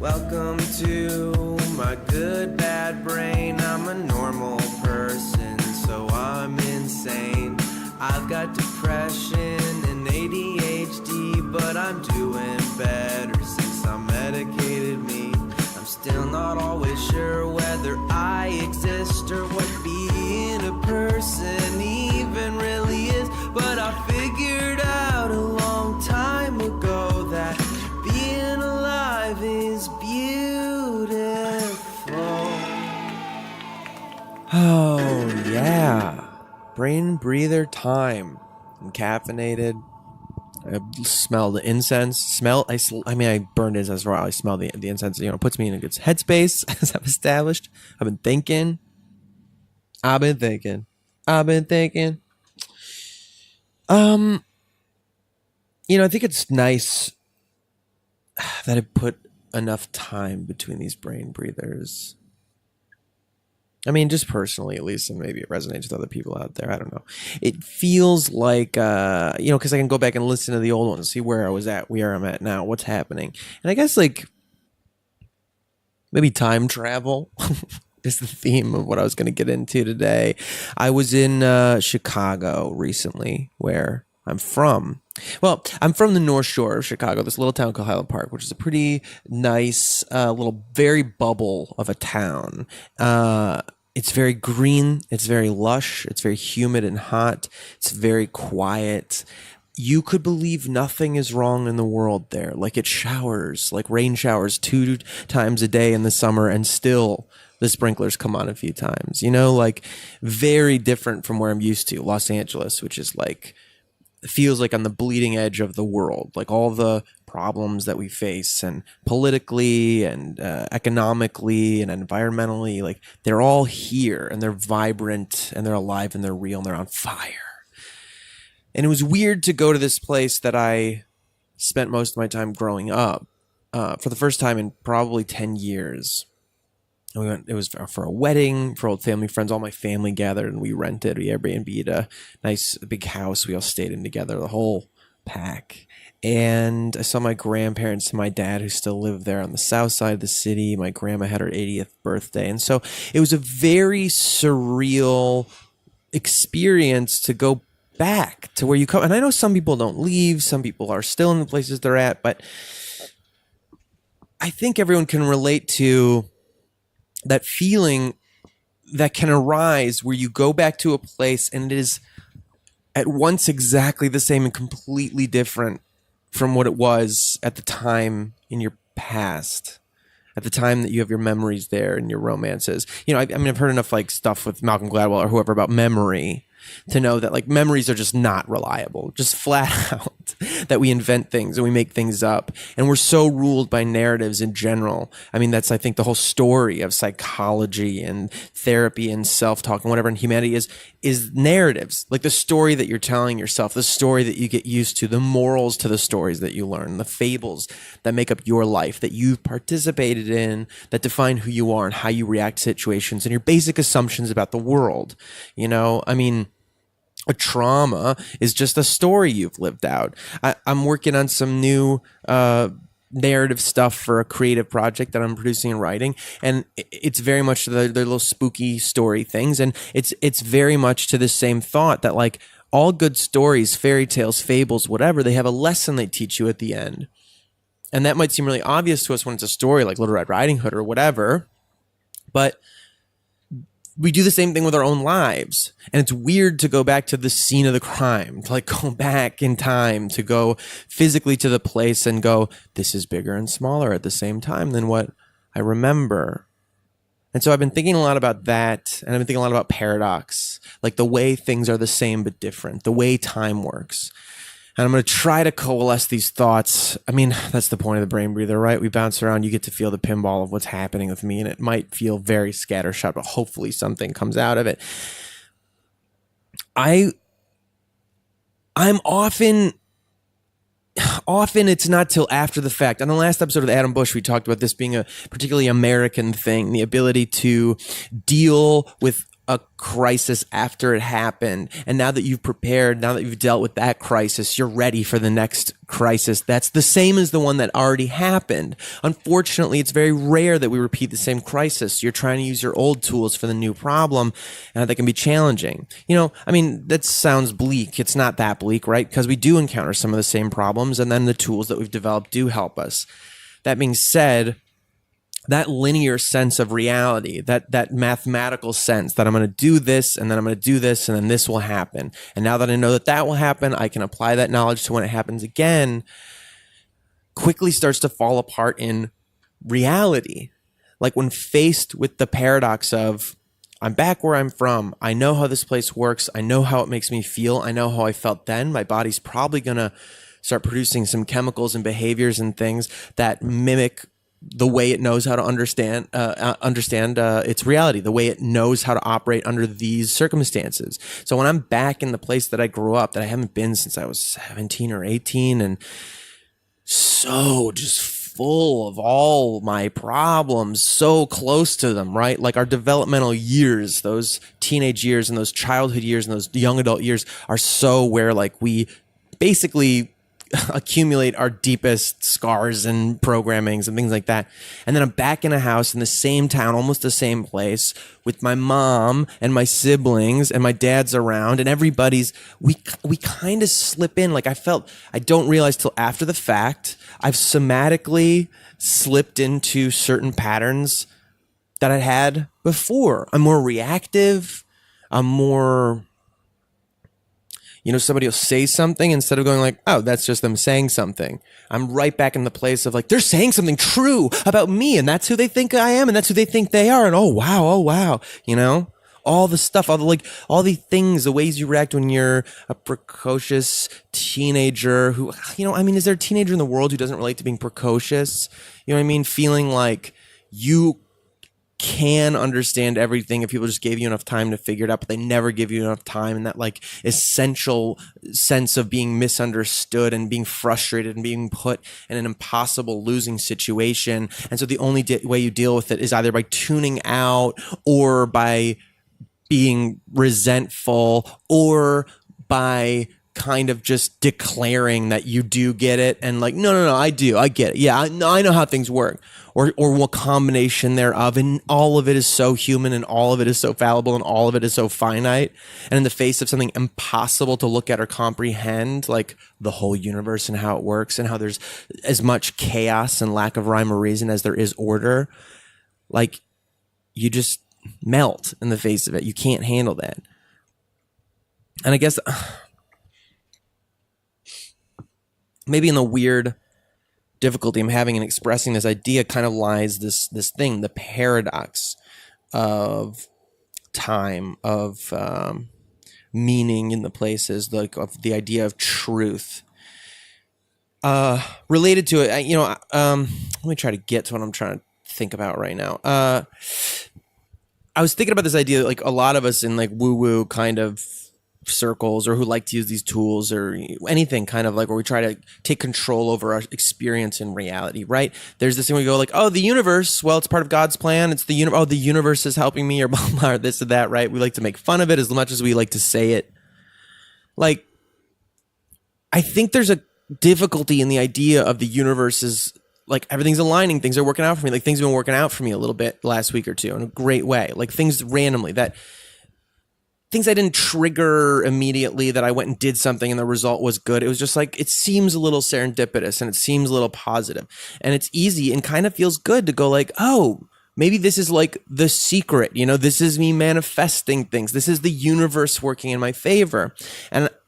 Welcome to my good bad brain. I'm a normal person, so I'm insane. I've got depression and ADHD, but I'm doing better since I medicated me. I'm still not always sure whether I exist or what being a person even really is, but I figured out a long time ago that being alive is beautiful. Oh, yeah. Brain breather time. I'm caffeinated. I smell the incense. I burned incense for a while. I smell the incense. It puts me in a good headspace, as I've established. I've been thinking. I think it's nice that I put enough time between these brain breathers. I mean, just personally, at least, and maybe it resonates with other people out there. I don't know. It feels like, because I can go back and listen to the old ones, see where I was at, where I'm at now, what's happening. And I guess, maybe time travel is the theme of what I was going to get into today. I was in Chicago recently, where I'm from. Well, I'm from the North Shore of Chicago, this little town called Highland Park, which is a pretty nice little, very bubble of a town. It's very green. It's very lush. It's very humid and hot. It's very quiet. You could believe nothing is wrong in the world there. Like it showers, like rain showers 2 times a day in the summer, and still the sprinklers come on a few times. Very different from where I'm used to. Los Angeles, which is feels like on the bleeding edge of the world, like all the problems that we face, and politically and economically and environmentally, they're all here, and they're vibrant and they're alive and they're real and they're on fire. And it was weird to go to this place that I spent most of my time growing up for the first time in probably 10 years. It was for a wedding for old family friends. All my family gathered, and we Airbnb'd a nice big house. We all stayed in together, the whole pack. And I saw my grandparents and my dad, who still live there on the south side of the city. My grandma had her 80th birthday. And so it was a very surreal experience to go back to where you come. And I know some people don't leave. Some people are still in the places they're at. But I think everyone can relate to that feeling that can arise where you go back to a place and it is at once exactly the same and completely different from what it was at the time in your past, at the time that you have your memories there and your romances. I've heard enough stuff with Malcolm Gladwell or whoever about memory to know that memories are just not reliable, just flat out, that we invent things and we make things up. And we're so ruled by narratives in general. That's, I think, the whole story of psychology and therapy and self-talk and whatever in humanity is narratives. Like the story that you're telling yourself, the story that you get used to, the morals to the stories that you learn, the fables that make up your life, that you've participated in, that define who you are and how you react to situations and your basic assumptions about the world. A trauma is just a story you've lived out. I'm working on some new narrative stuff for a creative project that I'm producing and writing, and it's very much the little spooky story things, and it's very much to the same thought that all good stories, fairy tales, fables, whatever, they have a lesson they teach you at the end. And that might seem really obvious to us when it's a story like Little Red Riding Hood or whatever, but we do the same thing with our own lives. And it's weird to go back to the scene of the crime, to go back in time, to go physically to the place and go, this is bigger and smaller at the same time than what I remember. And so I've been thinking a lot about that, and I've been thinking a lot about paradox, the way things are the same but different, the way time works. And I'm going to try to coalesce these thoughts. That's the point of the brain breather, right? We bounce around. You get to feel the pinball of what's happening with me, and it might feel very scattershot, but hopefully something comes out of it. I'm often it's not till after the fact. On the last episode of Adam Bush, we talked about this being a particularly American thing, the ability to deal with a crisis after it happened. And now that you've prepared, now that you've dealt with that crisis, you're ready for the next crisis that's the same as the one that already happened. Unfortunately, it's very rare that we repeat the same crisis. You're trying to use your old tools for the new problem, and that can be challenging. I mean, that sounds bleak. It's not that bleak, right? Because we do encounter some of the same problems, and then the tools that we've developed do help us. That being said, that linear sense of reality, that mathematical sense that I'm going to do this and then I'm going to do this and then this will happen. And now that I know that that will happen, I can apply that knowledge to when it happens again, quickly starts to fall apart in reality. Like when faced with the paradox of, I'm back where I'm from. I know how this place works. I know how it makes me feel. I know how I felt then. My body's probably going to start producing some chemicals and behaviors and things that mimic the way it knows how to understand its reality, the way it knows how to operate under these circumstances. So when I'm back in the place that I grew up, that I haven't been since I was 17 or 18, and so just full of all my problems, so close to them, right? Like our developmental years, those teenage years and those childhood years and those young adult years are so where like we basically accumulate our deepest scars and programmings and things like that. And then I'm back in a house in the same town, almost the same place, with my mom and my siblings, and my dad's around, and we kind of slip in. Like I don't realize till after the fact, I've somatically slipped into certain patterns that I had before. I'm more reactive. I'm more, somebody will say something instead of going like, oh, that's just them saying something. I'm right back in the place of like, they're saying something true about me, and that's who they think I am, and that's who they think they are. And oh wow. All the stuff, all the things, the ways you react when you're a precocious teenager who, is there a teenager in the world who doesn't relate to being precocious? You know what I mean? Feeling like you can understand everything if people just gave you enough time to figure it out, but they never give you enough time. And that like essential sense of being misunderstood and being frustrated and being put in an impossible losing situation. And so the only way you deal with it is either by tuning out or by being resentful or by kind of just declaring that you do get it and like, no, I do. I get it. Yeah, I know how things work. Or what combination thereof. And all of it is so human and all of it is so fallible and all of it is so finite. And in the face of something impossible to look at or comprehend, like the whole universe and how it works and how there's as much chaos and lack of rhyme or reason as there is order, like you just melt in the face of it. You can't handle that. And I guess maybe in the weird difficulty I'm having in expressing this idea kind of lies this thing, the paradox of time, of meaning in the places, like of the idea of truth. Related to it, let me try to get to what I'm trying to think about right now. I was thinking about this idea, like a lot of us in like woo-woo kind of circles or who like to use these tools or anything kind of like where we try to take control over our experience in reality, right? There's this thing where we go like, oh, the universe, well, it's part of God's plan. It's the universe. Oh, the universe is helping me or blah, blah, or this or that, right? We like to make fun of it as much as we like to say it. Like, I think there's a difficulty in the idea of the universe is like everything's aligning, things are working out for me. Like things have been working out for me a little bit last week or two in a great way. Like things randomly things I didn't trigger immediately that I went and did something and the result was good. It was just like, it seems a little serendipitous and it seems a little positive and it's easy and kind of feels good to go like, oh, maybe this is like the secret, this is me manifesting things. This is the universe working in my favor.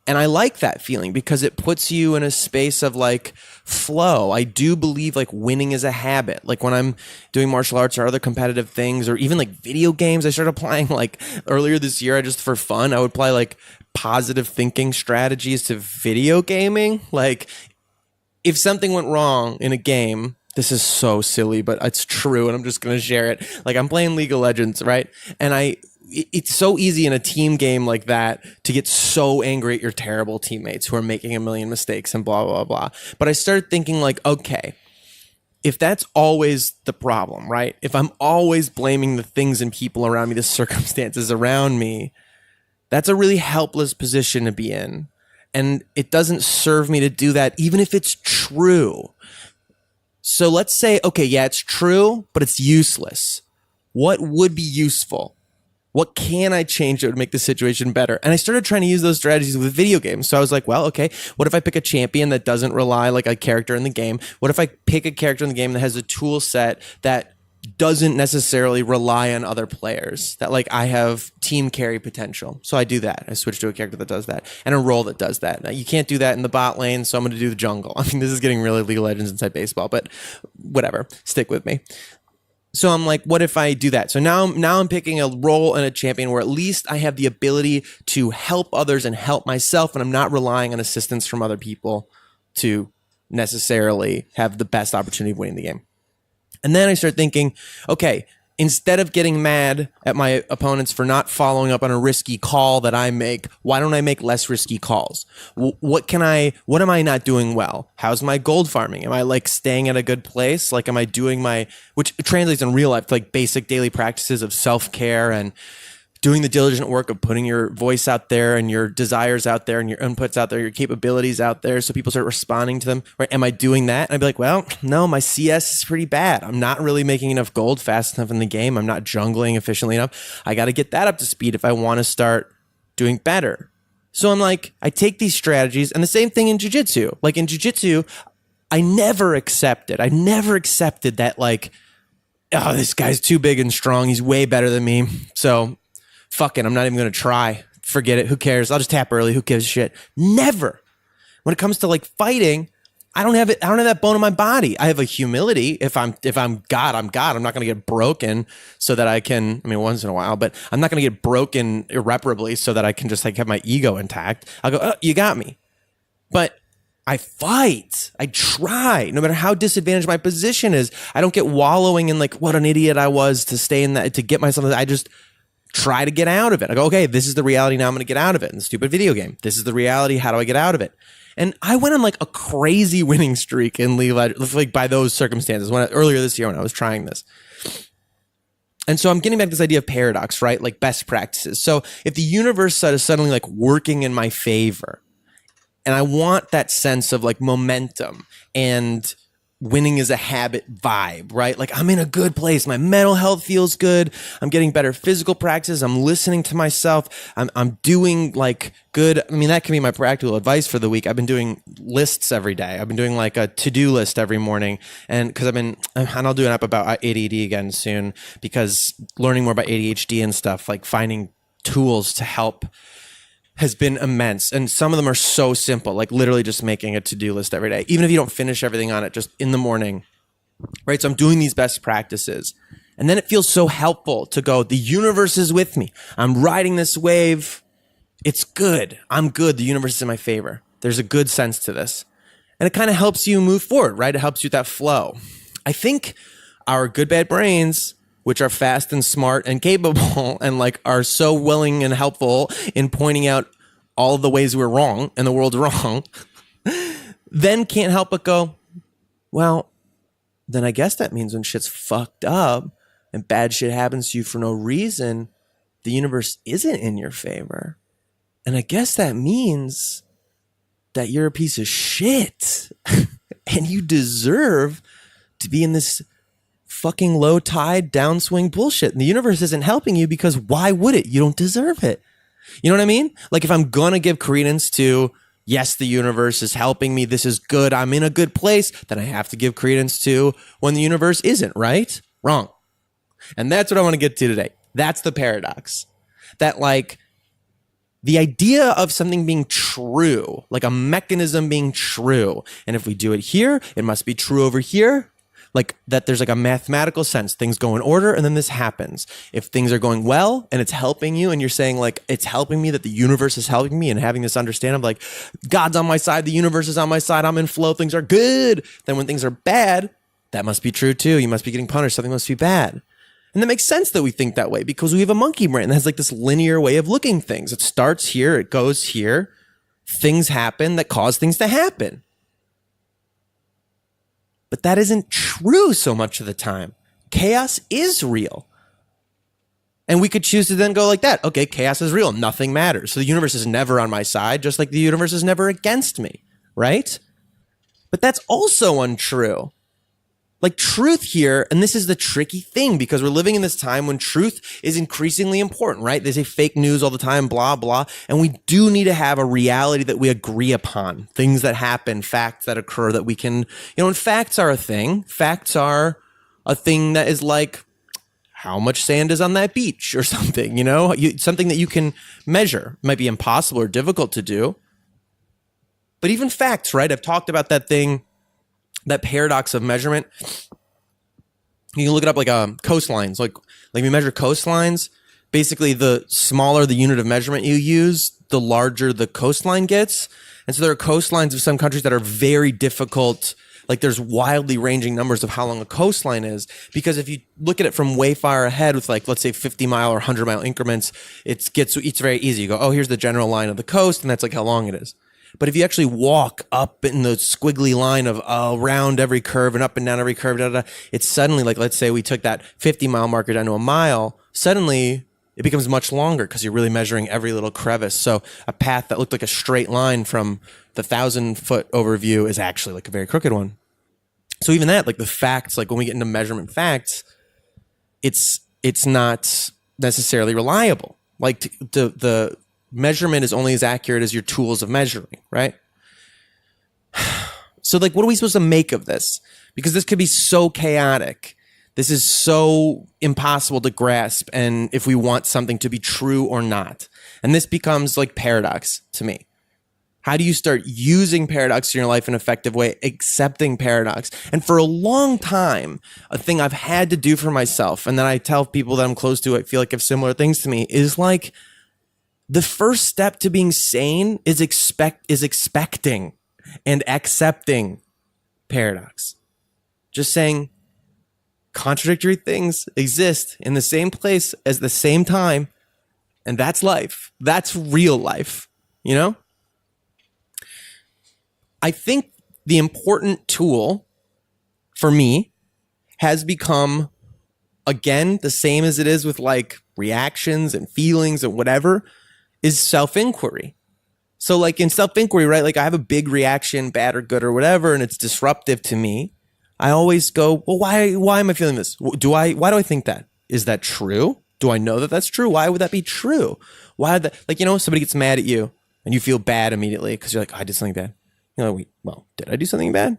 And I like that feeling because it puts you in a space of like flow. I do believe like winning is a habit. Like when I'm doing martial arts or other competitive things or even like video games, I started applying like earlier this year, for fun, I would apply like positive thinking strategies to video gaming. Like if something went wrong in a game, this is so silly, but it's true. And I'm just going to share it. Like I'm playing League of Legends, right? And it's so easy in a team game like that to get so angry at your terrible teammates who are making a million mistakes and blah, blah, blah. But I started thinking like, okay, if that's always the problem, right? If I'm always blaming the things and people around me, the circumstances around me, that's a really helpless position to be in. And it doesn't serve me to do that, even if it's true. So let's say, okay, yeah, it's true, but it's useless. What would be useful? What can I change that would make the situation better? And I started trying to use those strategies with video games. So I was like, well, okay, what if I pick a champion that doesn't rely like a character in the game? What if I pick a character in the game that has a tool set that doesn't necessarily rely on other players, that like I have team carry potential? So I do that. I switch to a character that does that and a role that does that. Now, you can't do that in the bot lane, so I'm going to do the jungle. I mean, this is getting really League of Legends inside baseball, but whatever, stick with me. So I'm like, what if I do that? So now I'm picking a role and a champion where at least I have the ability to help others and help myself, and I'm not relying on assistance from other people to necessarily have the best opportunity of winning the game. And then I start thinking, okay, instead of getting mad at my opponents for not following up on a risky call that I make, why don't I make less risky calls? What am I not doing well? How's my gold farming? Am I like staying at a good place? Like, am I doing which translates in real life to like basic daily practices of self-care and doing the diligent work of putting your voice out there and your desires out there and your inputs out there, your capabilities out there, so people start responding to them, right? Am I doing that? And I'd be like, well, no, my CS is pretty bad. I'm not really making enough gold fast enough in the game. I'm not jungling efficiently enough. I got to get that up to speed if I want to start doing better. So I'm like, I take these strategies, and the same thing in jiu-jitsu. Like in jiu-jitsu, I never accepted that like, oh, this guy's too big and strong. He's way better than me. So fuck it, I'm not even going to try. Forget it. Who cares? I'll just tap early. Who gives a shit? Never. When it comes to like fighting, I don't have that bone in my body. I have a humility. If I'm God, I'm God. I'm not going to get broken so that I can, I mean, once in a while, but I'm not going to get broken irreparably so that I can just like have my ego intact. I'll go, oh, you got me. But I fight. I try. No matter how disadvantaged my position is, I don't get wallowing in like what an idiot I was to stay in that, to get myself. I just try to get out of it. I go, okay, this is the reality. Now I'm going to get out of it in the stupid video game. This is the reality. How do I get out of it? And I went on like a crazy winning streak in League of Legends, like by those circumstances earlier this year when I was trying this. And so I'm getting back to this idea of paradox, right? Like best practices. So if the universe is suddenly like working in my favor, and I want that sense of like momentum and winning is a habit vibe, right? Like I'm in a good place. My mental health feels good. I'm getting better physical practice. I'm listening to myself. I'm doing like good. I mean, that can be my practical advice for the week. I've been doing lists every day. I've been doing like a to-do list every morning. And because and I'll do an app about ADD again soon, because learning more about ADHD and stuff, like finding tools to help has been immense. And some of them are so simple, like literally just making a to-do list every day, even if you don't finish everything on it, just in the morning, right? So I'm doing these best practices. And then it feels so helpful to go, the universe is with me. I'm riding this wave. It's good. I'm good. The universe is in my favor. There's a good sense to this. And it kind of helps you move forward, right? It helps you with that flow. I think our good, bad brains, which are fast and smart and capable and like are so willing and helpful in pointing out all of the ways we're wrong and the world's wrong, then can't help but go, well, then I guess that means when shit's fucked up and bad shit happens to you for no reason, the universe isn't in your favor. And I guess that means that you're a piece of shit and you deserve to be in this fucking low tide downswing bullshit. And the universe isn't helping you because why would it? You don't deserve it. You know what I mean? Like if I'm going to give credence to, yes, the universe is helping me, this is good, I'm in a good place, then I have to give credence to when the universe isn't, right? Wrong. And that's what I want to get to today. That's the paradox. That like the idea of something being true, like a mechanism being true. And if we do it here, it must be true over here. Like that there's like a mathematical sense. Things go in order and then this happens. If things are going well and it's helping you and you're saying like, it's helping me, that the universe is helping me, and having this understanding of like, God's on my side, the universe is on my side, I'm in flow, things are good. Then when things are bad, that must be true too. You must be getting punished. Something must be bad. And that makes sense that we think that way because we have a monkey brain that has like this linear way of looking things. It starts here, it goes here. Things happen that cause things to happen. But that isn't true so much of the time. Chaos is real. And we could choose to then go like that. Okay, chaos is real. Nothing matters. So the universe is never on my side, just like the universe is never against me, right? But that's also untrue. Like truth here, and this is the tricky thing because we're living in this time when truth is increasingly important, right? They say fake news all the time, blah, blah. And we do need to have a reality that we agree upon, things that happen, facts that occur that we can, and facts are a thing. Facts are a thing that is like how much sand is on that beach or something, something that you can measure. It might be impossible or difficult to do. But even facts, right? I've talked about that thing, that paradox of measurement. You can look it up like coastlines. Like we measure coastlines. Basically, the smaller the unit of measurement you use, the larger the coastline gets. And so there are coastlines of some countries that are very difficult. Like there's wildly ranging numbers of how long a coastline is. Because if you look at it from way far ahead with like, let's say 50 mile or 100 mile increments, it's very easy. You go, oh, here's the general line of the coast. And that's like how long it is. But if you actually walk up in the squiggly line of around every curve and up and down every curve, it's suddenly like, let's say we took that 50 mile marker down to a mile, suddenly it becomes much longer because you're really measuring every little crevice. So a path that looked like a straight line from the 1,000-foot overview is actually like a very crooked one. So even that, like the facts, like when we get into measurement facts, it's not necessarily reliable. Like the measurement is only as accurate as your tools of measuring, right? So like, what are we supposed to make of this? Because this could be so chaotic. This is so impossible to grasp. And if we want something to be true or not, and this becomes like paradox to me. How do you start using paradox in your life in an effective way, accepting paradox? And for a long time, a thing I've had to do for myself, and then I tell people that I'm close to, I feel like have similar things to me, is like, the first step to being sane is expecting and accepting paradox. Just saying contradictory things exist in the same place at the same time, and that's life. That's real life, I think the important tool for me has become, again, the same as it is with like reactions and feelings and whatever, is self-inquiry. So like in self-inquiry, right? Like I have a big reaction, bad or good or whatever, and it's disruptive to me. I always go, well, why am I feeling this? Why do I think that? Is that true? Do I know that that's true? Why would that be true? Why would that, like, somebody gets mad at you and you feel bad immediately because you're like, oh, I did something bad. Well, did I do something bad?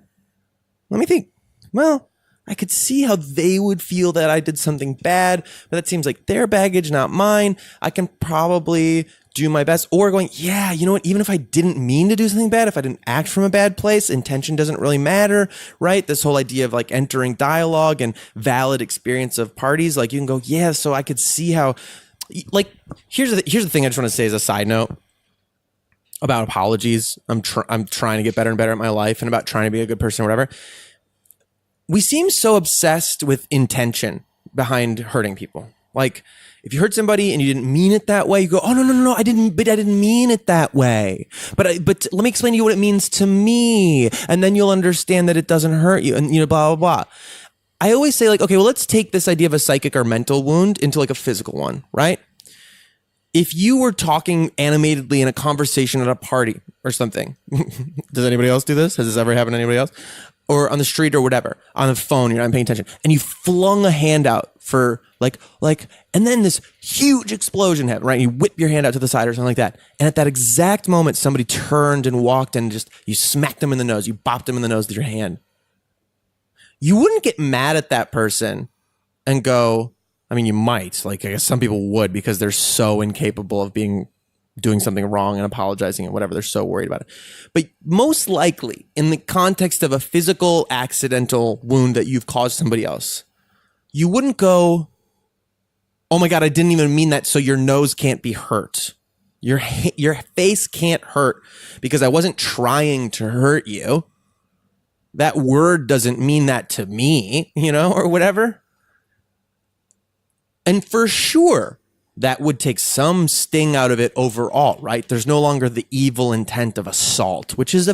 Let me think. Well, I could see how they would feel that I did something bad, but that seems like their baggage, not mine. I can probably do my best. Or going, yeah, you know what? Even if I didn't mean to do something bad, if I didn't act from a bad place, intention doesn't really matter, right? This whole idea of like entering dialogue and valid experience of parties, like you can go, yeah, so I could see how, like, here's the thing I just want to say as a side note about apologies. I'm trying to get better and better at my life and about trying to be a good person or whatever. We seem so obsessed with intention behind hurting people. Like, if you hurt somebody and you didn't mean it that way, you go, oh, no, I didn't mean it that way. But let me explain to you what it means to me. And then you'll understand that it doesn't hurt you and, blah, blah, blah. I always say like, okay, well, let's take this idea of a psychic or mental wound into like a physical one, right? If you were talking animatedly in a conversation at a party or something, does anybody else do this? Has this ever happened to anybody else? Or on the street or whatever, on the phone, you're not paying attention, and you flung a hand out for like, and then this huge explosion happened, right? You whip your hand out to the side or something like that. And at that exact moment, somebody turned and walked and just, you smacked them in the nose, you bopped them in the nose with your hand. You wouldn't get mad at that person and go, I mean, you might, like, I guess some people would because they're so incapable of doing something wrong and apologizing and whatever. They're so worried about it. But most likely in the context of a physical accidental wound that you've caused somebody else, you wouldn't go, oh my God, I didn't even mean that. So your nose can't be hurt. Your face can't hurt because I wasn't trying to hurt you. That word doesn't mean that to me, or whatever. And for sure, that would take some sting out of it overall, right? There's no longer the evil intent of assault, which is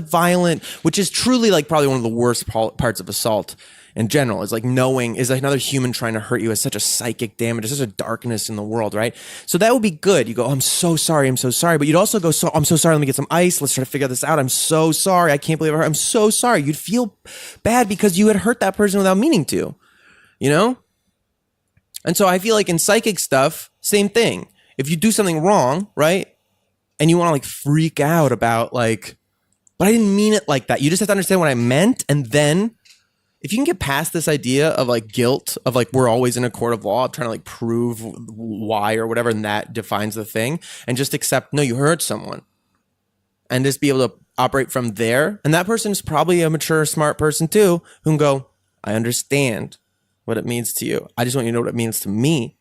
truly like probably one of the worst parts of assault in general, is like knowing is like another human trying to hurt you, is such a psychic damage, there's such a darkness in the world, right? So that would be good. You go, oh, I'm so sorry. But you'd also go, I'm so sorry. Let me get some ice. Let's try to figure this out. I'm so sorry. I can't believe I'm so sorry. You'd feel bad because you had hurt that person without meaning to, you know? And so I feel like in psychic stuff, same thing. If you do something wrong, right? And you want to like freak out about like, but I didn't mean it like that. You just have to understand what I meant. And then if you can get past this idea of like guilt, of like we're always in a court of law trying to like prove why or whatever, and that defines the thing, and just accept, no, you hurt someone, and just be able to operate from there. And that person is probably a mature, smart person too, who can go, I understand what it means to you. I just want you to know what it means to me.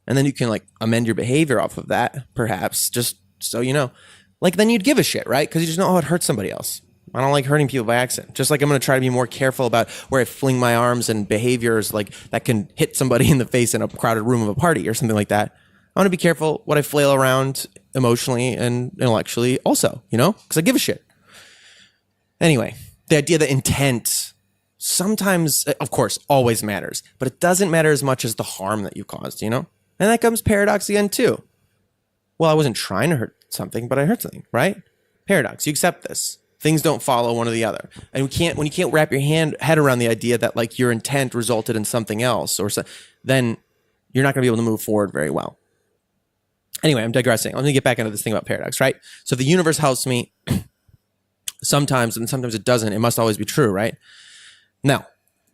And then you can like amend your behavior off of that, perhaps, just so you know. Like then you'd give a shit, right? Because you just know, oh, it hurts somebody else. I don't like hurting people by accident. Just like I'm going to try to be more careful about where I fling my arms and behaviors like that can hit somebody in the face in a crowded room of a party or something like that. I want to be careful what I flail around emotionally and intellectually also, you know, because I give a shit. Anyway, the idea that intent sometimes, of course, always matters, but it doesn't matter as much as the harm that you caused, you know? And that comes paradox again too. Well, I wasn't trying to hurt something, but I hurt something, right? Paradox. You accept this. Things don't follow one or the other. And when you can't wrap your head around the idea that like your intent resulted in something else, then you're not going to be able to move forward very well. Anyway, I'm digressing. Let me get back into this thing about paradox, right? So the universe helps me sometimes, and sometimes it doesn't. It must always be true, right? Now,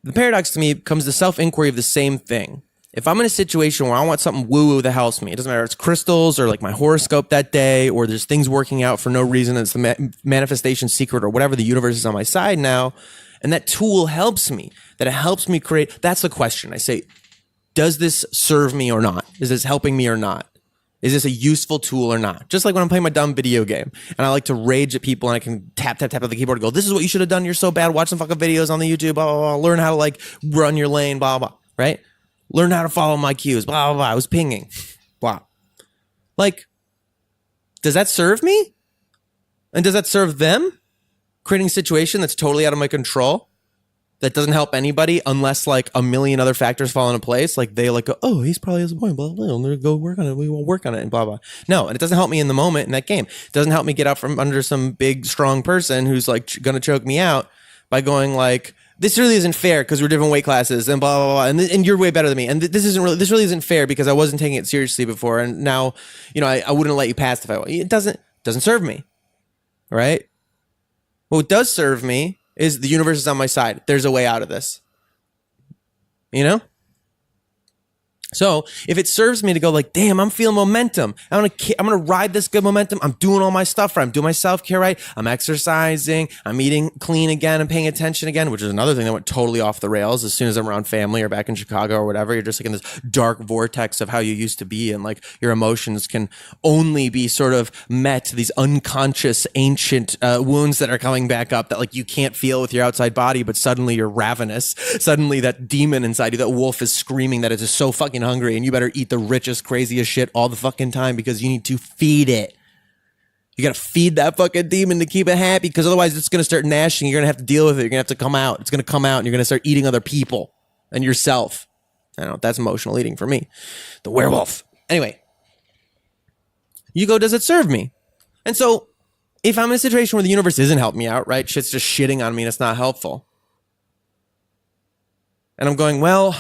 the paradox to me comes the self-inquiry of the same thing. If I'm in a situation where I want something woo-woo that helps me, it doesn't matter if it's crystals or like my horoscope that day, or there's things working out for no reason, it's the manifestation secret or whatever, the universe is on my side now, and that tool helps me, that it helps me create, that's the question. I say, does this serve me or not? Is this helping me or not? Is this a useful tool or not? Just like when I'm playing my dumb video game and I like to rage at people and I can tap on the keyboard and go, this is what you should have done. You're so bad. Watch some fucking videos on the YouTube, blah, blah, blah. Learn how to like run your lane, blah, blah, right? Learn how to follow my cues, blah, blah, blah. I was pinging, blah. Like, does that serve me? And does that serve them? Creating a situation that's totally out of my control, that doesn't help anybody unless like a million other factors fall into place. Like they like go, oh, he's probably has a point, blah, blah, blah. We'll go work on it. We won't work on it and blah, blah. No, and it doesn't help me in the moment in that game. It doesn't help me get out from under some big, strong person who's like going to choke me out by going like, this really isn't fair because we're different weight classes and blah, blah, blah. And you're way better than me. And this really isn't fair because I wasn't taking it seriously before. And now, you know, I wouldn't let you pass if it doesn't serve me. Right? What does serve me is the universe is on my side. There's a way out of this. You know? So if it serves me to go like, damn, I'm feeling momentum. I'm gonna ride this good momentum. I'm doing all my stuff right. I'm doing my self-care right. I'm exercising. I'm eating clean again and paying attention again, which is another thing that went totally off the rails as soon as I'm around family or back in Chicago or whatever. You're just like in this dark vortex of how you used to be, and like your emotions can only be sort of met, these unconscious ancient wounds that are coming back up that like you can't feel with your outside body, but suddenly you're ravenous. Suddenly that demon inside you, that wolf, is screaming that it is so fucking hungry and you better eat the richest, craziest shit all the fucking time because you need to feed it. You gotta feed that fucking demon to keep it happy, because otherwise it's gonna start gnashing. You're gonna have to deal with it. You're gonna have to come out. It's gonna come out and you're gonna start eating other people and yourself. I don't know. That's emotional eating for me. The werewolf. Anyway, you go, does it serve me? And so if I'm in a situation where the universe isn't helping me out, right? Shit's just shitting on me and it's not helpful. And I'm going, well,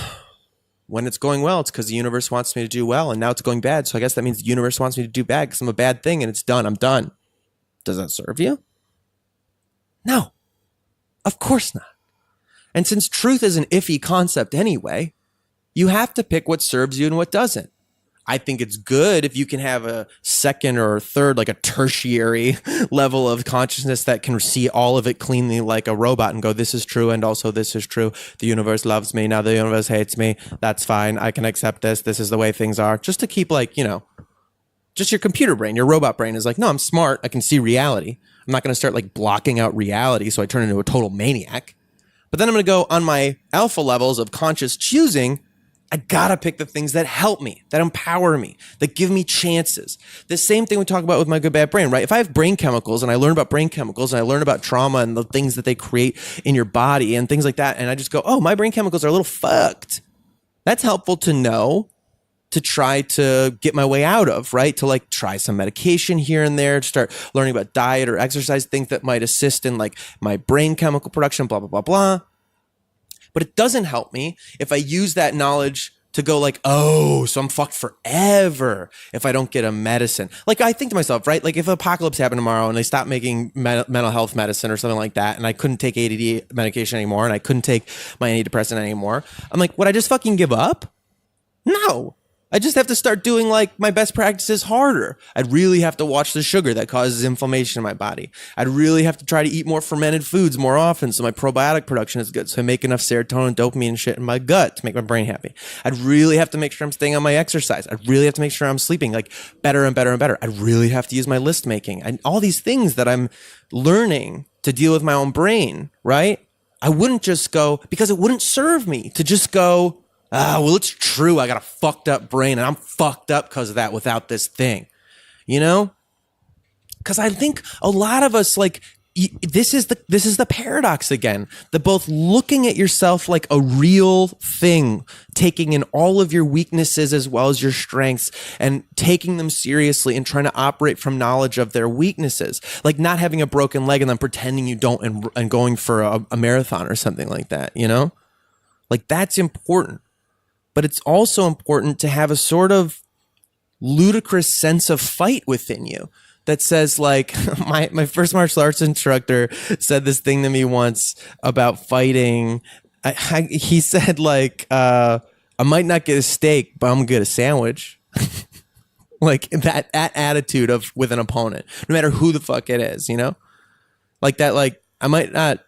when it's going well, it's because the universe wants me to do well, and now it's going bad. So I guess that means the universe wants me to do bad because I'm a bad thing and it's done. I'm done. Does that serve you? No, of course not. And since truth is an iffy concept anyway, you have to pick what serves you and what doesn't. I think it's good if you can have a second or a third, like a tertiary level of consciousness that can see all of it cleanly like a robot and go, this is true and also this is true. The universe loves me. Now the universe hates me. That's fine. I can accept this. This is the way things are. Just to keep like, you know, just your computer brain, your robot brain is like, no, I'm smart. I can see reality. I'm not going to start like blocking out reality so I turn into a total maniac. But then I'm going to go on my alpha levels of conscious choosing. I gotta pick the things that help me, that empower me, that give me chances. The same thing we talk about with my good bad brain, right? If I have brain chemicals and I learn about brain chemicals and I learn about trauma and the things that they create in your body and things like that, and I just go, oh, my brain chemicals are a little fucked. That's helpful to know, to try to get my way out of, right? To like try some medication here and there, to start learning about diet or exercise, things that might assist in like my brain chemical production, blah, blah, blah, blah. But it doesn't help me if I use that knowledge to go like, oh, so I'm fucked forever if I don't get a medicine. Like I think to myself, right? Like if an apocalypse happened tomorrow and they stopped making mental health medicine or something like that, and I couldn't take ADD medication anymore and I couldn't take my antidepressant anymore, I'm like, would I just fucking give up? No. I just have to start doing like my best practices harder. I'd really have to watch the sugar that causes inflammation in my body. I'd really have to try to eat more fermented foods more often so my probiotic production is good. So I make enough serotonin, dopamine, and shit in my gut to make my brain happy. I'd really have to make sure I'm staying on my exercise. I'd really have to make sure I'm sleeping like better and better and better. I'd really have to use my list making and all these things that I'm learning to deal with my own brain, right? I wouldn't just go, because it wouldn't serve me to just go, well, it's true. I got a fucked up brain and I'm fucked up because of that without this thing, you know? Because I think a lot of us like, this is the paradox again, that both looking at yourself like a real thing, taking in all of your weaknesses as well as your strengths and taking them seriously and trying to operate from knowledge of their weaknesses, like not having a broken leg and then pretending you don't and going for a marathon or something like that, you know? Like that's important. But it's also important to have a sort of ludicrous sense of fight within you that says like my first martial arts instructor said this thing to me once about fighting. He said like, I might not get a steak, but I'm gonna get a sandwich. Like that attitude of with an opponent, no matter who the fuck it is, you know, like that, like I might not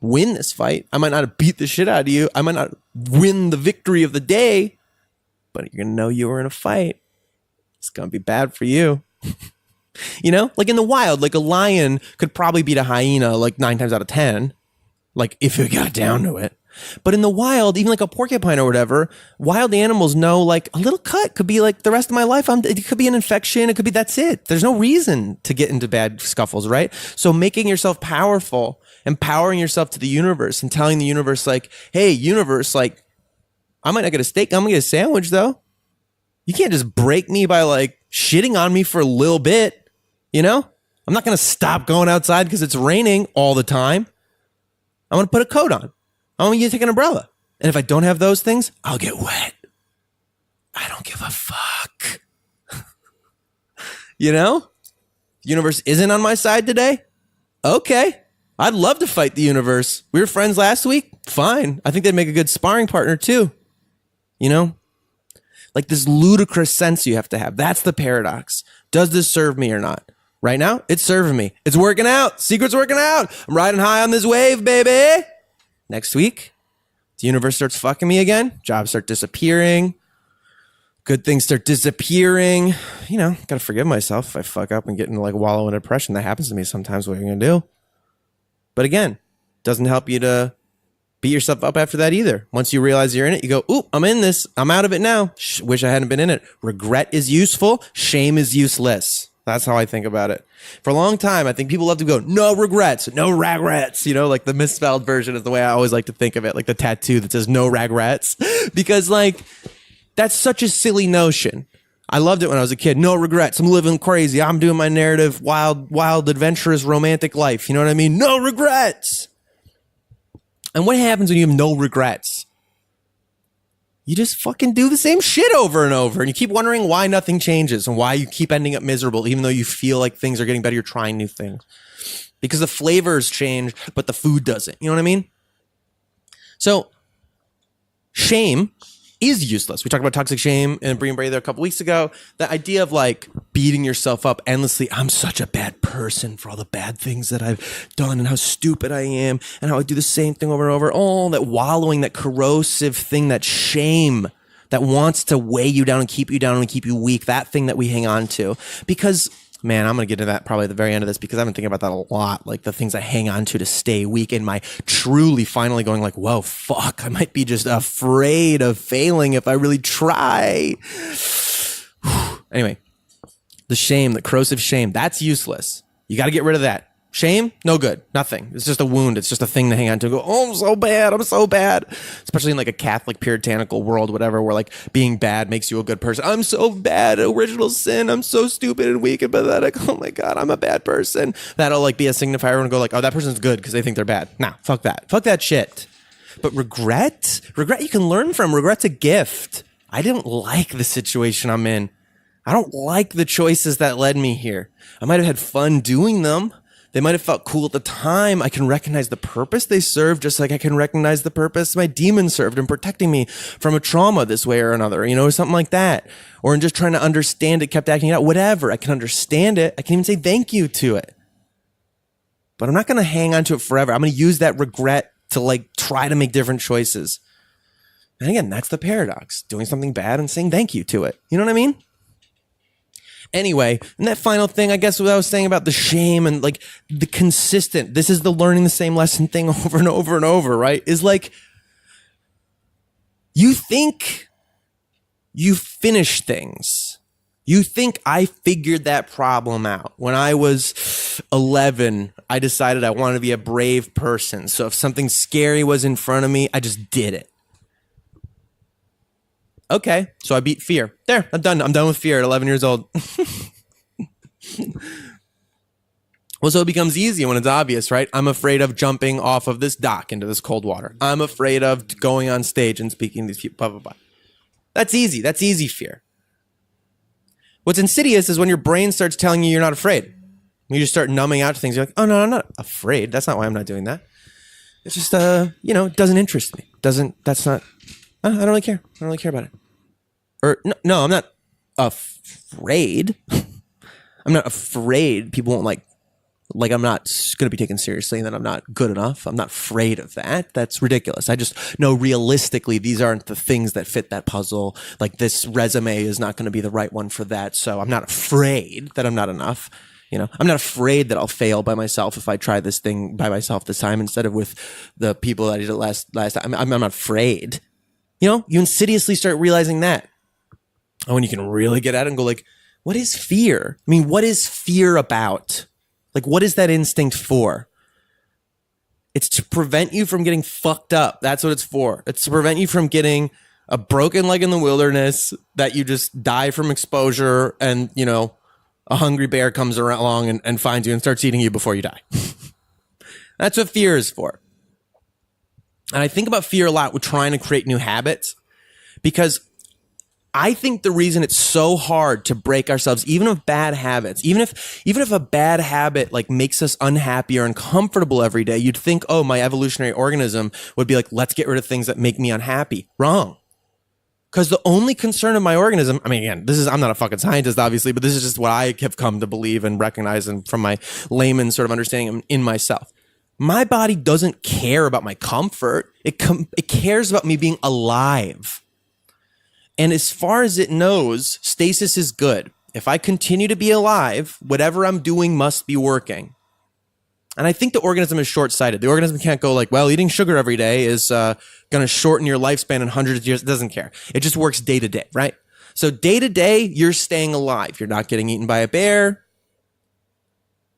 win this fight. I might not beat the shit out of you. I might not win the victory of the day, but you're going to know you were in a fight. It's going to be bad for you. You know, like in the wild, like a lion could probably beat a hyena like 9 times out of 10, like if it got down to it. But in the wild, even like a porcupine or whatever, wild animals know like a little cut could be like the rest of my life. It could be an infection. It could be, that's it. There's no reason to get into bad scuffles, right? So making yourself powerful, empowering yourself to the universe and telling the universe like, hey, universe, like I might not get a steak. I'm gonna get a sandwich though. You can't just break me by like shitting on me for a little bit. You know, I'm not going to stop going outside because it's raining all the time. I'm going to put a coat on. I'm going to take an umbrella. And if I don't have those things, I'll get wet. I don't give a fuck. You know, the universe isn't on my side today. Okay. I'd love to fight the universe. We were friends last week. Fine. I think they'd make a good sparring partner too. You know, like this ludicrous sense you have to have. That's the paradox. Does this serve me or not? Right now, it's serving me. It's working out. Secret's working out. I'm riding high on this wave, baby. Next week, the universe starts fucking me again. Jobs start disappearing. Good things start disappearing. You know, got to forgive myself if I fuck up and get into like wallow in depression. That happens to me sometimes. What are you going to do? But again, doesn't help you to beat yourself up after that either. Once you realize you're in it, you go, ooh, I'm in this. I'm out of it now. Wish I hadn't been in it. Regret is useful. Shame is useless. That's how I think about it. For a long time, I think people love to go, no regrets, no regrets. You know, like the misspelled version is the way I always like to think of it, like the tattoo that says no regrets. Because like, that's such a silly notion. I loved it when I was a kid. No regrets. I'm living crazy. I'm doing my narrative, wild, adventurous, romantic life. You know what I mean? No regrets. And what happens when you have no regrets? You just fucking do the same shit over and over. And you keep wondering why nothing changes and why you keep ending up miserable, even though you feel like things are getting better. You're trying new things because the flavors change, but the food doesn't. You know what I mean? So shame is useless. We talked about toxic shame in Bring Brave there a couple weeks ago. The idea of like beating yourself up endlessly. I'm such a bad person for all the bad things that I've done and how stupid I am and how I do the same thing over and over. Oh, that wallowing, that corrosive thing, that shame that wants to weigh you down and keep you weak. That thing that we hang on to because Man, I'm going to get to that probably at the very end of this because I've been thinking about that a lot. Like the things I hang on to stay weak and my truly finally going like, whoa, fuck, I might be just afraid of failing if I really try. Anyway, the shame, the corrosive shame, that's useless. You got to get rid of that. Shame, no good, nothing. It's just a wound. It's just a thing to hang on to and go, oh, I'm so bad. I'm so bad. Especially in like a Catholic puritanical world, whatever, where like being bad makes you a good person. I'm so bad. Original sin. I'm so stupid and weak and pathetic. Oh my God, I'm a bad person. That'll like be a signifier and go like, oh, that person's good because they think they're bad. Nah, fuck that. Fuck that shit. But regret you can learn from. Regret's a gift. I didn't like the situation I'm in. I don't like the choices that led me here. I might have had fun doing them. They might have felt cool at the time. I can recognize the purpose they served, just like I can recognize the purpose my demon served in protecting me from a trauma this way or another, or something like that. Or in just trying to understand it, kept acting it out, whatever. I can understand it. I can even say thank you to it. But I'm not going to hang on to it forever. I'm going to use that regret to like try to make different choices. And again, that's the paradox. Doing something bad and saying thank you to it. You know what I mean? Anyway, and that final thing, I guess what I was saying about the shame and like the consistent, this is the learning the same lesson thing over and over and over, right? Is like, you think you finish things. You think I figured that problem out. When I was 11, I decided I wanted to be a brave person. So if something scary was in front of me, I just did it. Okay, so I beat fear. There, I'm done. I'm done with fear at 11 years old. Well, so it becomes easy when it's obvious, right? I'm afraid of jumping off of this dock into this cold water. I'm afraid of going on stage and speaking to these people, blah, blah, blah. That's easy. That's easy fear. What's insidious is when your brain starts telling you you're not afraid. You just start numbing out to things. You're like, oh, no, I'm not afraid. That's not why I'm not doing that. It's just, it doesn't interest me. I don't really care. I don't really care about it. Or no, I'm not afraid. I'm not afraid people won't like I'm not going to be taken seriously and that I'm not good enough. I'm not afraid of that. That's ridiculous. I just know realistically these aren't the things that fit that puzzle. Like this resume is not going to be the right one for that. So I'm not afraid that I'm not enough. I'm not afraid that I'll fail by myself if I try this thing by myself this time instead of with the people that I did it last time. I'm not afraid. You insidiously start realizing that. Oh, and you can really get at it and go like, what is fear? I mean, what is fear about? Like, what is that instinct for? It's to prevent you from getting fucked up. That's what it's for. It's to prevent you from getting a broken leg in the wilderness that you just die from exposure and, a hungry bear comes along and finds you and starts eating you before you die. That's what fear is for. And I think about fear a lot with trying to create new habits because I think the reason it's so hard to break ourselves, even of bad habits, even if a bad habit like makes us unhappy or uncomfortable every day, you'd think, oh, my evolutionary organism would be like, let's get rid of things that make me unhappy. Wrong. Because the only concern of my organism, I mean, again, I'm not a fucking scientist, obviously, but this is just what I have come to believe and recognize and from my layman sort of understanding in myself. My body doesn't care about my comfort. It cares about me being alive. And as far as it knows, stasis is good. If I continue to be alive, whatever I'm doing must be working. And I think the organism is short-sighted. The organism can't go like, well, eating sugar every day is going to shorten your lifespan in hundreds of years. It doesn't care. It just works day to day, right? So day to day, you're staying alive. You're not getting eaten by a bear.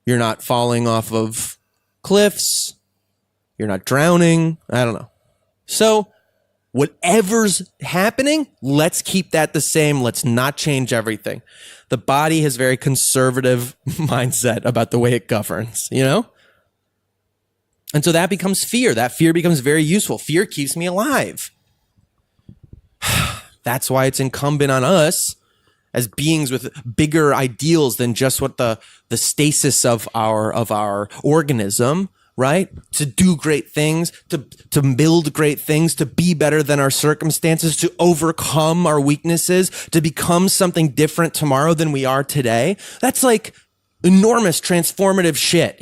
You're not falling off of cliffs. You're not drowning. I don't know. So whatever's happening, let's keep that the same. Let's not change everything. The body has very conservative mindset about the way it governs, And so that becomes fear. That fear becomes very useful. Fear keeps me alive. That's why it's incumbent on us as beings with bigger ideals than just what the stasis of our organism, right? To do great things, to build great things, to be better than our circumstances, to overcome our weaknesses, to become something different tomorrow than we are today. That's like enormous transformative shit,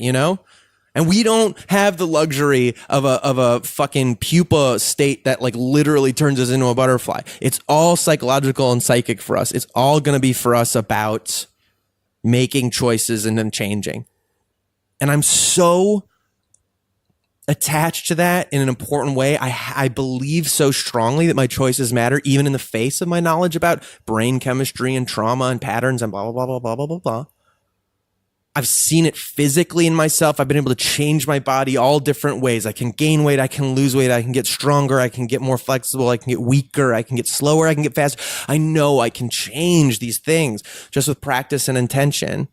And we don't have the luxury of a fucking pupa state that like literally turns us into a butterfly. It's all psychological and psychic for us. It's all going to be for us about making choices and then changing. And I'm so attached to that in an important way. I believe so strongly that my choices matter, even in the face of my knowledge about brain chemistry and trauma and patterns and blah, blah, blah, blah, blah, blah, blah. I've seen it physically in myself. I've been able to change my body all different ways. I can gain weight. I can lose weight. I can get stronger. I can get more flexible. I can get weaker. I can get slower. I can get faster. I know I can change these things just with practice and intention.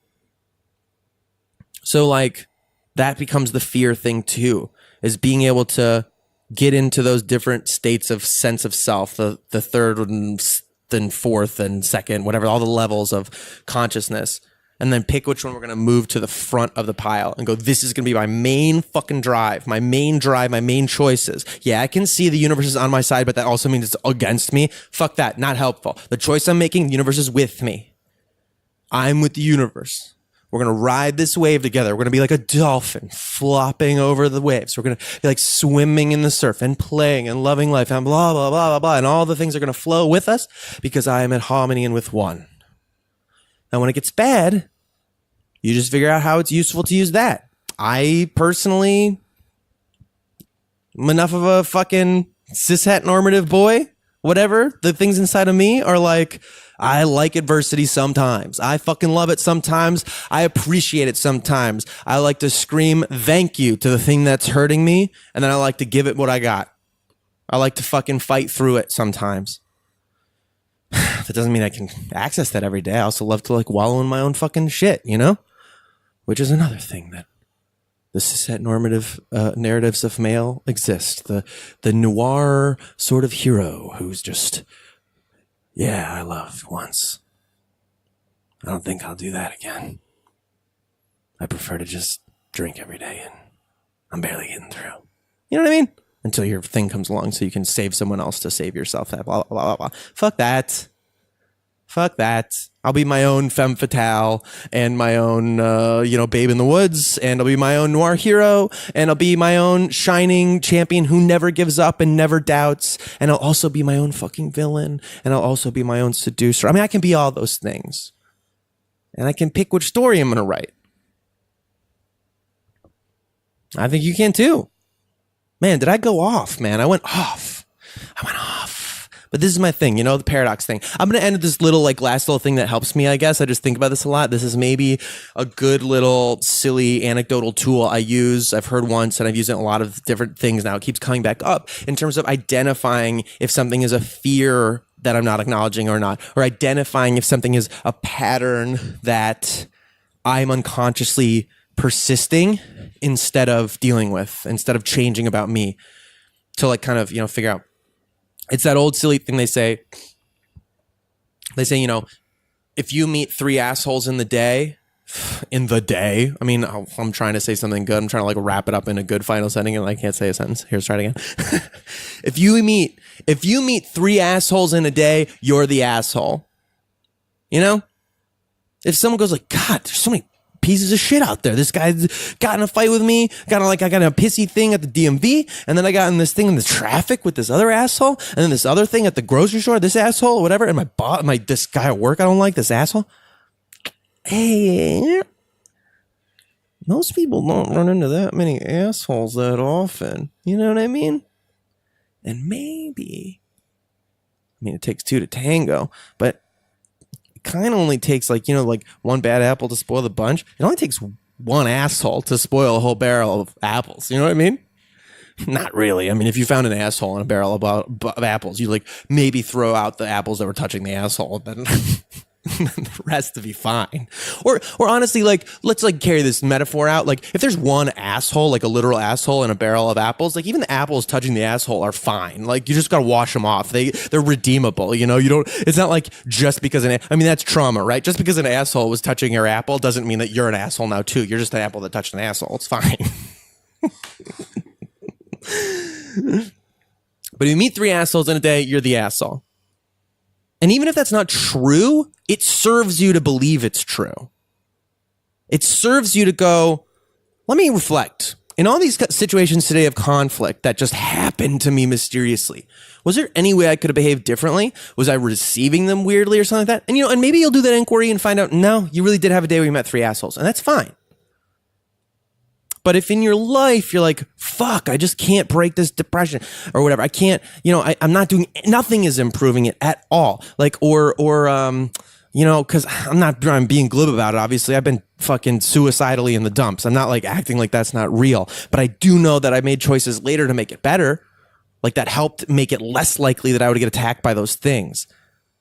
So like that becomes the fear thing too, is being able to get into those different states of sense of self, the third and then fourth and second, whatever, all the levels of consciousness. And then pick which one we're going to move to the front of the pile and go, this is going to be my main fucking drive, my main choices. Yeah, I can see the universe is on my side, but that also means it's against me. Fuck that. Not helpful. The choice I'm making, the universe is with me. I'm with the universe. We're going to ride this wave together. We're going to be like a dolphin flopping over the waves. We're going to be like swimming in the surf and playing and loving life and blah, blah, blah, blah, blah. And all the things are going to flow with us because I am at harmony and with one. Now, when it gets bad, you just figure out how it's useful to use that. I personally am enough of a fucking cishet normative boy. Whatever. The things inside of me are like, I like adversity sometimes. I fucking love it sometimes. I appreciate it sometimes. I like to scream thank you to the thing that's hurting me, and then I like to give it what I got. I like to fucking fight through it sometimes. That doesn't mean I can access that every day. I also love to like wallow in my own fucking shit, you know? Which is another thing that the cishet normative narratives of male exist. The noir sort of hero who's just, yeah, I loved once. I don't think I'll do that again. I prefer to just drink every day and I'm barely getting through. You know what I mean? Until your thing comes along so you can save someone else to save yourself. Blah, blah, blah, blah, blah. Fuck that. Fuck that. I'll be my own femme fatale and my own, babe in the woods. And I'll be my own noir hero. And I'll be my own shining champion who never gives up and never doubts. And I'll also be my own fucking villain. And I'll also be my own seducer. I mean, I can be all those things. And I can pick which story I'm going to write. I think you can too. Man, did I go off, man? I went off. But this is my thing, the paradox thing. I'm going to end with this little, last little thing that helps me, I guess. I just think about this a lot. This is maybe a good little silly anecdotal tool I use. I've heard once, and I've used it in a lot of different things now. It keeps coming back up in terms of identifying if something is a fear that I'm not acknowledging or not, or identifying if something is a pattern that I'm unconsciously persisting instead of dealing with, instead of changing about me, to figure out. It's that old silly thing they say, if you meet 3 assholes in the day, I mean, I'm trying to say something good. I'm trying to wrap it up in a good final setting and I can't say a sentence. Here's try it again. If you meet 3 assholes in a day, you're the asshole. If someone goes God, there's so many pieces of shit out there. This guy got in a fight with me. I got a pissy thing at the DMV, and then I got in this thing in the traffic with this other asshole, and then this other thing at the grocery store, this asshole, or whatever. And this guy at work, I don't like this asshole. Hey, most people don't run into that many assholes that often. You know what I mean? And maybe, it takes 2 to tango, but kind of only takes one bad apple to spoil the bunch. It only takes one asshole to spoil a whole barrel of apples. You know what I mean? Not really. I mean, if you found an asshole in a barrel of apples, you maybe throw out the apples that were touching the asshole, then the rest to be fine. Or honestly, let's carry this metaphor out. If there's one asshole, a literal asshole in a barrel of apples, even the apples touching the asshole are fine. You just gotta wash them off. They're redeemable. You don't. It's not just because that's trauma, right? Just because an asshole was touching your apple doesn't mean that you're an asshole now too. You're just an apple that touched an asshole. It's fine. But if you meet 3 assholes in a day, you're the asshole. And even if that's not true, it serves you to believe it's true. It serves you to go, let me reflect. in all these situations today of conflict that just happened to me mysteriously, was there any way I could have behaved differently? Was I receiving them weirdly or something like that? And, and maybe you'll do that inquiry and find out, no, you really did have a day where you met 3 assholes, and that's fine. But if in your life you're like, fuck, I just can't break this depression or whatever, I can't, I'm not doing, nothing is improving it at all. Like, because I'm being glib about it. Obviously, I've been fucking suicidally in the dumps. I'm not like acting like that's not real, but I do know that I made choices later to make it better. Like that helped make it less likely that I would get attacked by those things.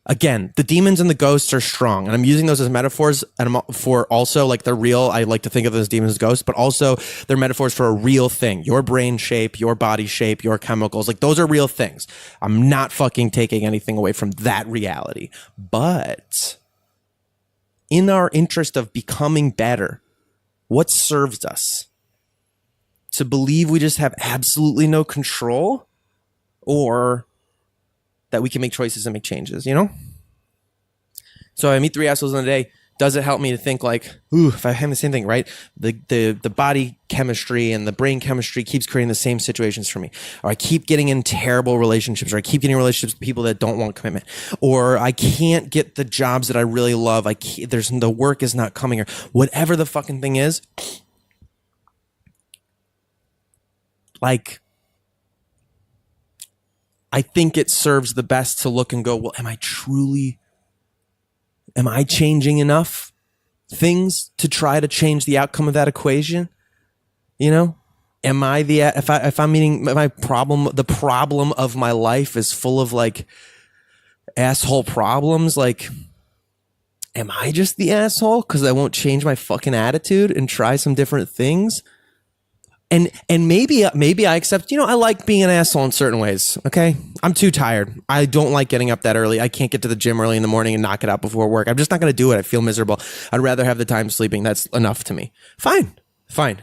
Again, the demons and the ghosts are strong, and I'm using those as metaphors and for also like they're real. I like to think of them as demons and ghosts, but also they're metaphors for a real thing. Your brain shape, your body shape, your chemicals, like those are real things. I'm not fucking taking anything away from that reality. But in our interest of becoming better, what serves us? To believe we just have absolutely no control, or that we can make choices and make changes, So I meet 3 assholes in a day. Does it help me to think like, ooh, if I have the same thing, right? The body chemistry and the brain chemistry keeps creating the same situations for me. Or I keep getting in terrible relationships, or I keep getting relationships with people that don't want commitment. Or I can't get the jobs that I really love. The work is not coming, or whatever the fucking thing is. Like, I think it serves the best to look and go, well, am I changing enough things to try to change the outcome of that equation? Am I if I'm meeting my problem, the problem of my life is full of like asshole problems. Like, am I just the asshole because I won't change my fucking attitude and try some different things? And maybe I accept, I like being an asshole in certain ways. Okay. I'm too tired. I don't like getting up that early. I can't get to the gym early in the morning and knock it out before work. I'm just not going to do it. I feel miserable. I'd rather have the time sleeping. That's enough to me. Fine.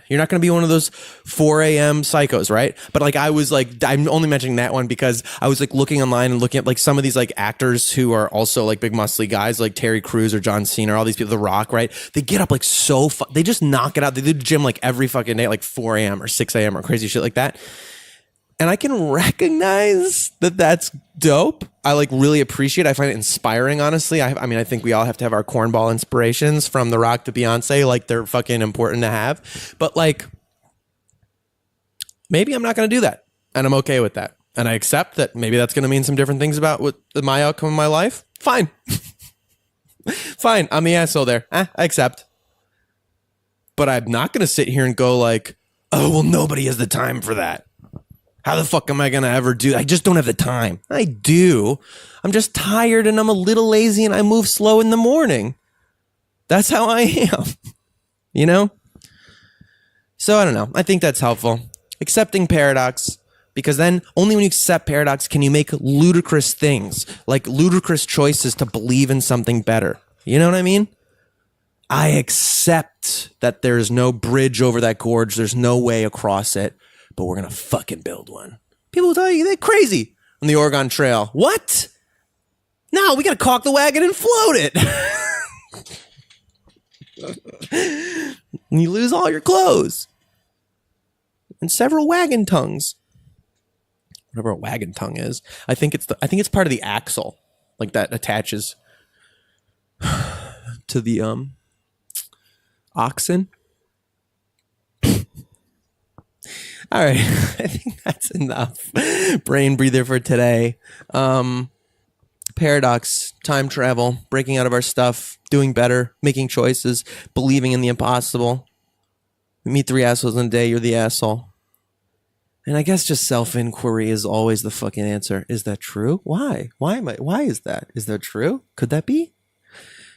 You're not going to be one of those 4 a.m. psychos, right? But like, I'm only mentioning that one because I was like looking online and looking at like some of these like actors who are also like big muscly guys like Terry Crews or John Cena or all these people, The Rock, right? They get up like they just knock it out. They do the gym like every fucking day, like 4 a.m. or 6 a.m. or crazy shit like that. And I can recognize that that's dope. I like really appreciate it. I find it inspiring, honestly. I think we all have to have our cornball inspirations from The Rock to Beyonce. Like, they're fucking important to have. But like, maybe I'm not going to do that. And I'm okay with that. And I accept that maybe that's going to mean some different things about my outcome of my life. Fine. Fine. I'm the asshole there. I accept. But I'm not going to sit here and go like, oh, well, nobody has the time for that. How the fuck am I going to ever do? I just don't have the time. I do. I'm just tired and I'm a little lazy and I move slow in the morning. That's how I am. So I don't know. I think that's helpful. Accepting paradox, because then only when you accept paradox can you make ludicrous things, like ludicrous choices to believe in something better. You know what I mean? I accept that there's no bridge over that gorge. There's no way across it. But we're going to fucking build one. People will tell you they're crazy on the Oregon Trail. What? No, we got to caulk the wagon and float it. And you lose all your clothes. And several wagon tongues. Whatever a wagon tongue is. I think it's part of the axle. Like that attaches to the oxen. All right, I think that's enough brain breather for today. Paradox, time travel, breaking out of our stuff, doing better, making choices, believing in the impossible. We meet 3 assholes in a day, you're the asshole. And I guess just self-inquiry is always the fucking answer. Is that true? Why? Why is that? Is that true? Could that be?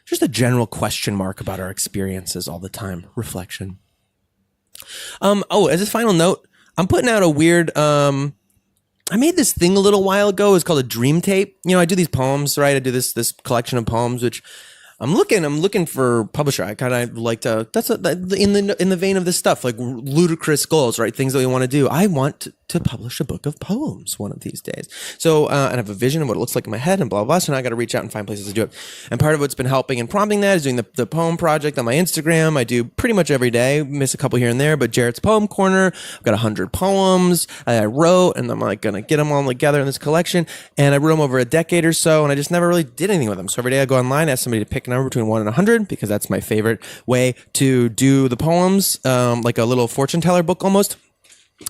Just a general question mark about our experiences all the time. Reflection. As a final note, I'm putting out a weird, I made this thing a little while ago. It's called a dream tape. I do these poems, right? I do this collection of poems, which I'm looking for publisher. I kind of like to. In the vein of this stuff, like ludicrous goals, right? Things that we want to do. I want to publish a book of poems one of these days. So, and I have a vision of what it looks like in my head and blah, blah, blah. So now I got to reach out and find places to do it. And part of what's been helping and prompting that is doing the poem project on my Instagram. I do pretty much every day, miss a couple here and there, but Jarrett's Poem Corner. I've got 100 poems I wrote, and I'm like going to get them all together in this collection. And I wrote them over a decade or so, and I just never really did anything with them. So every day I go online, ask somebody to pick a number between 1 and 100, because that's my favorite way to do the poems, like a little fortune teller book almost.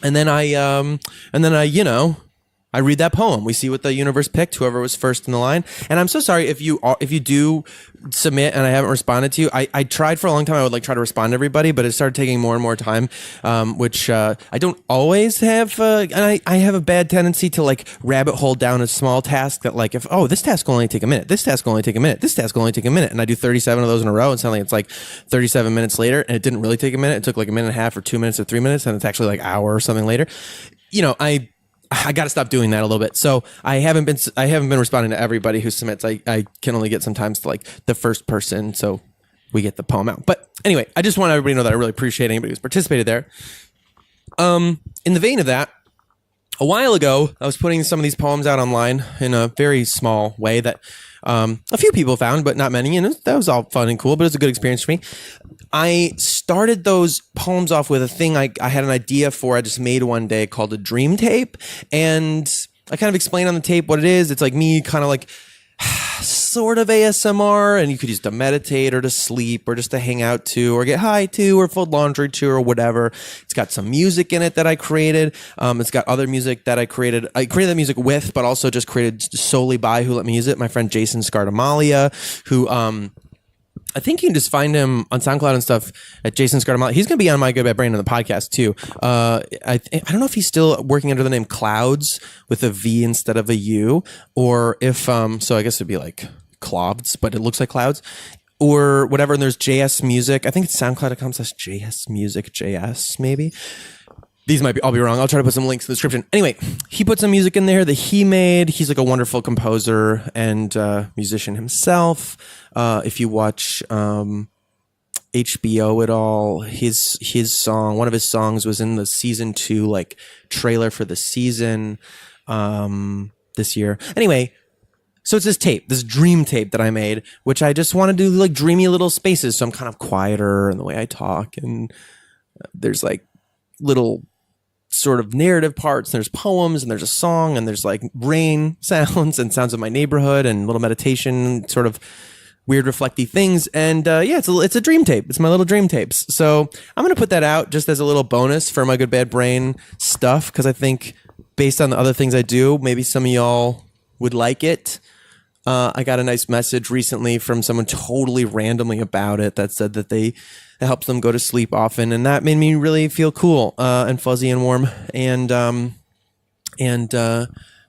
And then I, I read that poem. We see what the universe picked, whoever was first in the line. And I'm so sorry if you do submit and I haven't responded to you. I tried for a long time. I would try to respond to everybody, but it started taking more and more time, which I don't always have. And I have a bad tendency to rabbit hole down a small task that this task will only take a minute. This task will only take a minute. This task will only take a minute. And I do 37 of those in a row, and suddenly it's 37 minutes later, and it didn't really take a minute. It took a minute and a half or 2 minutes or 3 minutes, and it's actually hour or something later. I got to stop doing that a little bit. So I haven't been responding to everybody who submits. I can only get sometimes to the first person, so we get the poem out. But anyway, I just want everybody to know that I really appreciate anybody who's participated there. In the vein of that, a while ago, I was putting some of these poems out online in a very small way that a few people found, but not many. And that was all fun and cool, but it was a good experience for me. I started those poems off with a thing I had an idea for. I just made one day called a dream tape. And I kind of explain on the tape what it is. It's me kind of sort of ASMR, and you could use to meditate or to sleep or just to hang out to or get high to or fold laundry to or whatever. It's got some music in it that I created. It's got other music that I created. I created the music with, but also just created solely by who let me use it. My friend Jason Scardamalia, who I think you can just find him on SoundCloud and stuff at Jason Scardamalia. He's going to be on My Good Bad Brain on the podcast too. I don't know if he's still working under the name Clouds with a V instead of a U, or if so I guess it'd be Clouds, but it looks like Clouds or whatever. And there's JS Music. I think it's SoundCloud.com/JS Music JS maybe. These might be, I'll be wrong. I'll try to put some links in the description. Anyway, he put some music in there that he made. He's a wonderful composer and musician himself. If you watch HBO at all, his song, one of his songs was in the season 2 trailer for the season this year. Anyway, so it's this tape, this dream tape that I made, which I just want to do dreamy little spaces. So I'm kind of quieter in the way I talk, and there's little sort of narrative parts. There's poems, and there's a song, and there's rain sounds and sounds of my neighborhood and little meditation, sort of weird reflecty things. And it's a dream tape. It's my little dream tapes. So I'm going to put that out just as a little bonus for My Good Bad Brain stuff, because I think based on the other things I do, maybe some of y'all would like it. I got a nice message recently from someone totally randomly about it that said that it helps them go to sleep often, and that made me really feel cool and fuzzy and warm. And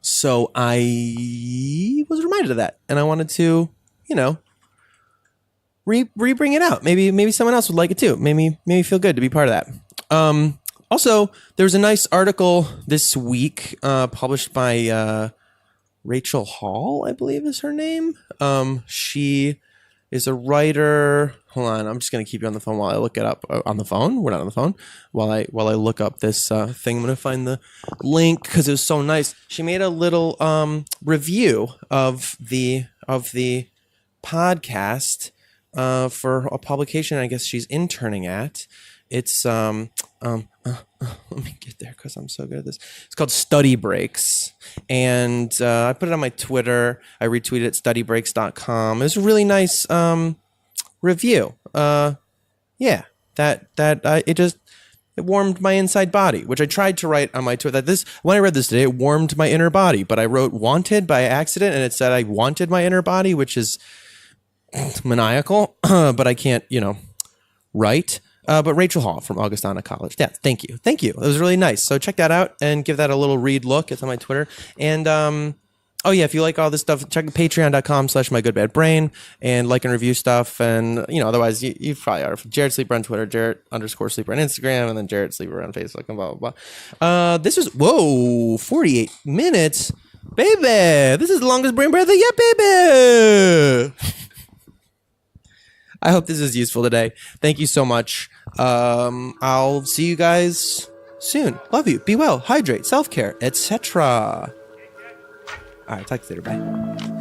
so I was reminded of that, and I wanted to, re-bring it out. Maybe someone else would like it too. Maybe feel good to be part of that. Also, there was a nice article this week published by Rachel Hall, I believe is her name. She is a writer. Hold on, I'm just going to keep you on the phone while I look it up on the phone. We're not on the phone. While I look up this thing, I'm going to find the link because it was so nice. She made a little review of the podcast for a publication I guess she's interning at. It's let me get there because I'm so good at this. It's called Study Breaks, and I put it on my Twitter. I retweeted it, studybreaks.com. It was a really nice review. It warmed my inside body, which I tried to write on my Twitter. When I read this today, it warmed my inner body, but I wrote wanted by accident, and it said I wanted my inner body, which is maniacal, but I can't, write. But Rachel Hall from Augustana College. Yeah, thank you. It was really nice. So check that out and give that a little read look. It's on my Twitter. And if you like all this stuff, check patreon.com/mygoodbadbrain and like and review stuff. And otherwise you probably are. Jarrett Sleeper on Twitter, Jarrett_Sleeper on Instagram, and then Jarrett Sleeper on Facebook and blah blah blah. This was 48 minutes, baby. This is the longest brain breath yet, baby. I hope this is useful today. Thank you so much. I'll see you guys soon. Love you. Be well. Hydrate. Self-care, etc. All right. Talk to you later. Bye.